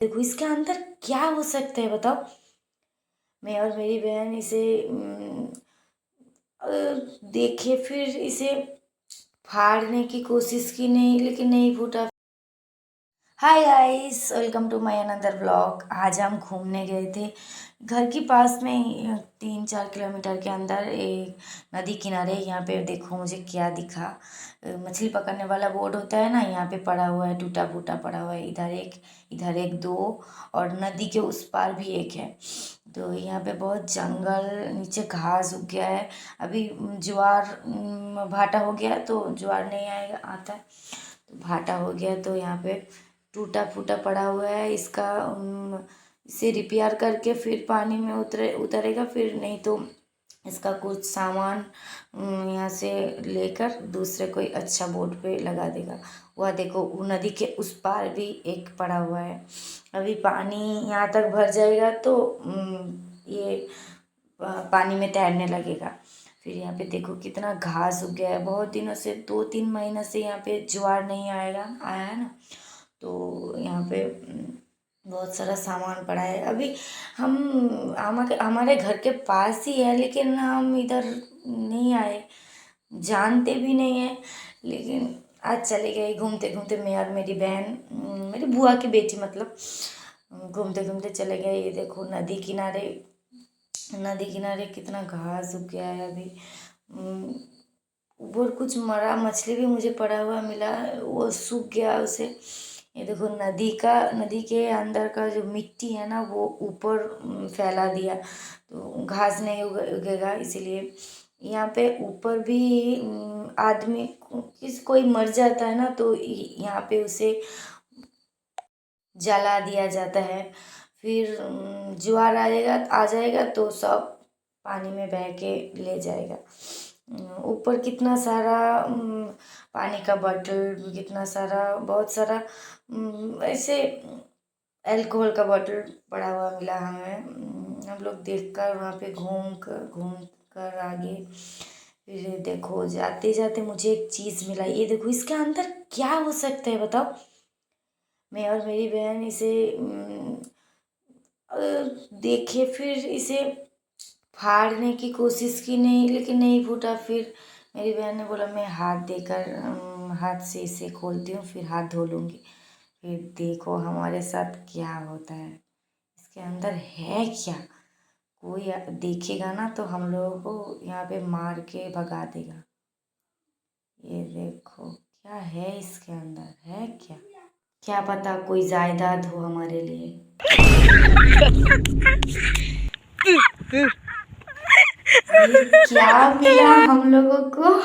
देखो इसके अंदर क्या हो सकता है बताओ। मैं और मेरी बहन इसे देखे, फिर इसे फाड़ने की कोशिश की, नहीं लेकिन नहीं फूटा। Hi guys, welcome to my another blog. आज हम घूमने गए थे घर के पास में ही, 3-4 किलोमीटर के अंदर एक नदी किनारे। यहाँ पे देखो मुझे क्या दिखा। मछली पकड़ने वाला बोर्ड होता है ना, यहाँ पे पड़ा हुआ है, टूटा फूटा पड़ा हुआ है। इधर एक दो, और नदी के उस पार भी एक है। तो यहाँ पे बहुत जंगल, नीचे घास उग गया है। अभी ज्वार भाटा हो गया तो ज्वार नहीं आएगा, आता है तो भाटा हो गया, तो यहाँ पे टूटा फूटा पड़ा हुआ है। इसे रिपेयर करके फिर पानी में उतरेगा, फिर नहीं तो इसका कुछ सामान यहाँ से लेकर दूसरे कोई अच्छा बोट पे लगा देगा। वह देखो, वो नदी के उस पार भी एक पड़ा हुआ है। अभी पानी यहाँ तक भर जाएगा तो ये पानी में तैरने लगेगा। फिर यहाँ पे देखो कितना घास उग गया है। बहुत दिनों से, 2-3 महीने से यहाँ पे ज्वार नहीं आया है ना, तो यहाँ पे बहुत सारा सामान पड़ा है। अभी हमारे घर के पास ही है, लेकिन हम इधर नहीं आए, जानते भी नहीं है। लेकिन आज चले गए घूमते घूमते, मैं और मेरी बहन, मेरी बुआ की बेटी मतलब, घूमते घूमते चले गए। ये देखो नदी किनारे कितना घास उग गया है। अभी ऊपर कुछ मरा मछली भी मुझे पड़ा हुआ मिला, वो सूख गया उसे। ये देखो नदी के अंदर का जो मिट्टी है ना, वो ऊपर फैला दिया, तो घास नहीं उगेगा। इसीलिए यहाँ पे ऊपर भी आदमी कोई मर जाता है ना, तो यहाँ पे उसे जला दिया जाता है। फिर ज्वार आ जाएगा तो सब पानी में बह के ले जाएगा। ऊपर कितना सारा पानी का बॉटल, कितना सारा, बहुत सारा ऐसे अल्कोहल का बॉटल पड़ा हुआ मिला हमें। हम लोग देखकर वहाँ पे घूम कर आगे। फिर देखो जाते जाते मुझे एक चीज़ मिला। ये देखो इसके अंदर क्या हो सकता है बताओ। मैं और मेरी बहन इसे देखे, फिर इसे फाड़ने की कोशिश की, नहीं लेकिन नहीं फूटा। फिर मेरी बहन ने बोला मैं हाथ से इसे खोलती हूँ, फिर हाथ धो लूँगी। फिर देखो हमारे साथ क्या होता है। इसके अंदर है क्या, कोई देखेगा ना तो हम लोगों को यहाँ पे मार के भगा देगा। ये देखो क्या है इसके अंदर, है क्या, क्या पता कोई जायदाद हो हमारे लिए। क्या मिला हम लोगों को।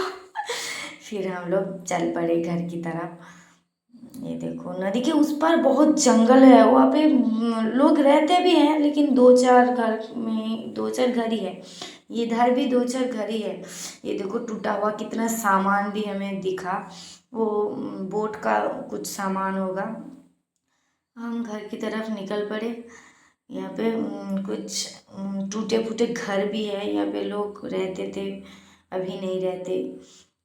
फिर हम लोग चल पड़े घर की तरफ। ये देखो नदी के उस पार बहुत जंगल है, वहाँ पे लोग रहते भी हैं, लेकिन 2-4 घर ही है। इधर भी 2-4 घर ही है। ये देखो टूटा हुआ कितना सामान भी हमें दिखा, वो बोट का कुछ सामान होगा। हम घर की तरफ निकल पड़े। यहाँ पे कुछ टूटे फूटे घर भी है, यहाँ पे लोग रहते थे, अभी नहीं रहते।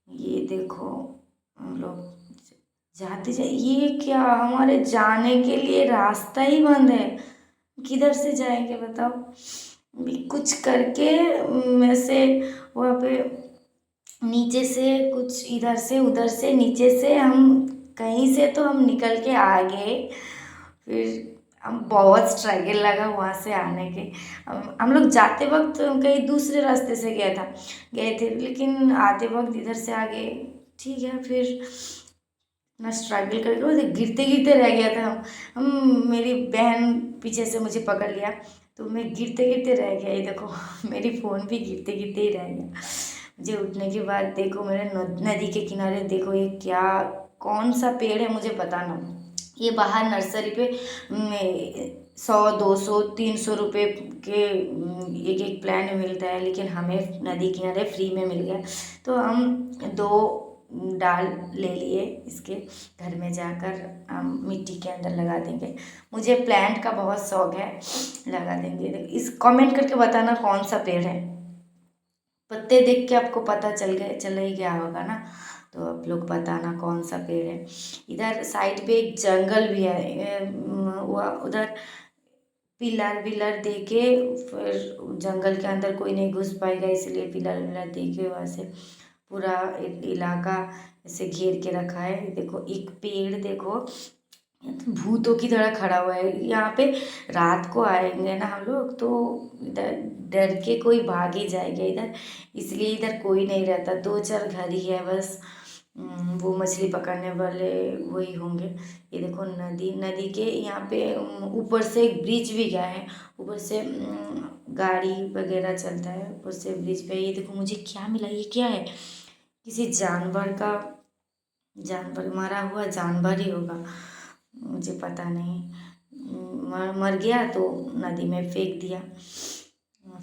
ये देखो हम लोग ये क्या, हमारे जाने के लिए रास्ता ही बंद है। किधर से जाएंगे बताओ। भी कुछ करके में से वहाँ पे नीचे से, कुछ इधर से उधर से, नीचे से हम कहीं से तो हम निकल के आ गए। फिर हम बहुत स्ट्रगल लगा वहाँ से आने के। हम लोग जाते वक्त कहीं दूसरे रास्ते से गए थे, लेकिन आते वक्त इधर से आ गए। ठीक है, फिर ना स्ट्रगल करके वो गिरते गिरते रह गया था। हम मेरी बहन पीछे से मुझे पकड़ लिया, तो मैं गिरते गिरते रह गया। ये देखो मेरी फ़ोन भी गिरते गिरते ही रह गया। मुझे उठने के बाद देखो मेरे नदी के किनारे देखो, ये क्या, कौन सा पेड़ है मुझे पता ना। ये बाहर नर्सरी पे 100, 200, 300 रुपये के एक एक प्लांट मिलता है, लेकिन हमें नदी किनारे फ्री में मिल गया। तो हम 2 डाल ले लिए इसके, घर में जाकर हम मिट्टी के अंदर लगा देंगे। मुझे प्लांट का बहुत शौक है, लगा देंगे। इस कमेंट करके बताना कौन सा पेड़ है। पत्ते देख के आपको पता चल ही गया होगा ना। तो आप लोग बताना कौन सा पेड़ है। इधर साइड पे एक जंगल भी है, उधर पिलर विलर दे के, फिर जंगल के अंदर कोई नहीं घुस पाएगा, इसलिए पिलर विलर दे के वहाँ से पूरा इलाका ऐसे घेर के रखा है। देखो एक पेड़ देखो भूतों की तरह खड़ा हुआ है। यहाँ पे रात को आएंगे ना हम लोग तो इधर डर के कोई भाग ही जाएगा इधर, इसलिए इधर कोई नहीं रहता। 2-4 घर ही है बस। वो मछली पकड़ने वाले वही होंगे। ये देखो नदी, नदी के यहाँ पे ऊपर से एक ब्रिज भी गया है, ऊपर से गाड़ी वगैरह चलता है ऊपर से ब्रिज पे। ये देखो मुझे क्या मिला, ये क्या है? किसी जानवर का, जानवर मरा हुआ जानवर ही होगा, मुझे पता नहीं। मर गया तो नदी में फेंक दिया।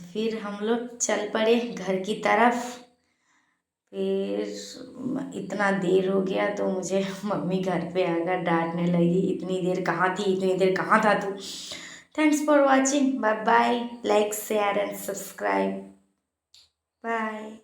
फिर हम लोग चल पड़े घर की तरफ। फिर इतना देर हो गया तो मुझे मम्मी घर पे आकर डांटने लगी, इतनी देर कहाँ थी, इतनी देर कहाँ था तू। Thanks for watching, bye bye, like share and subscribe, bye.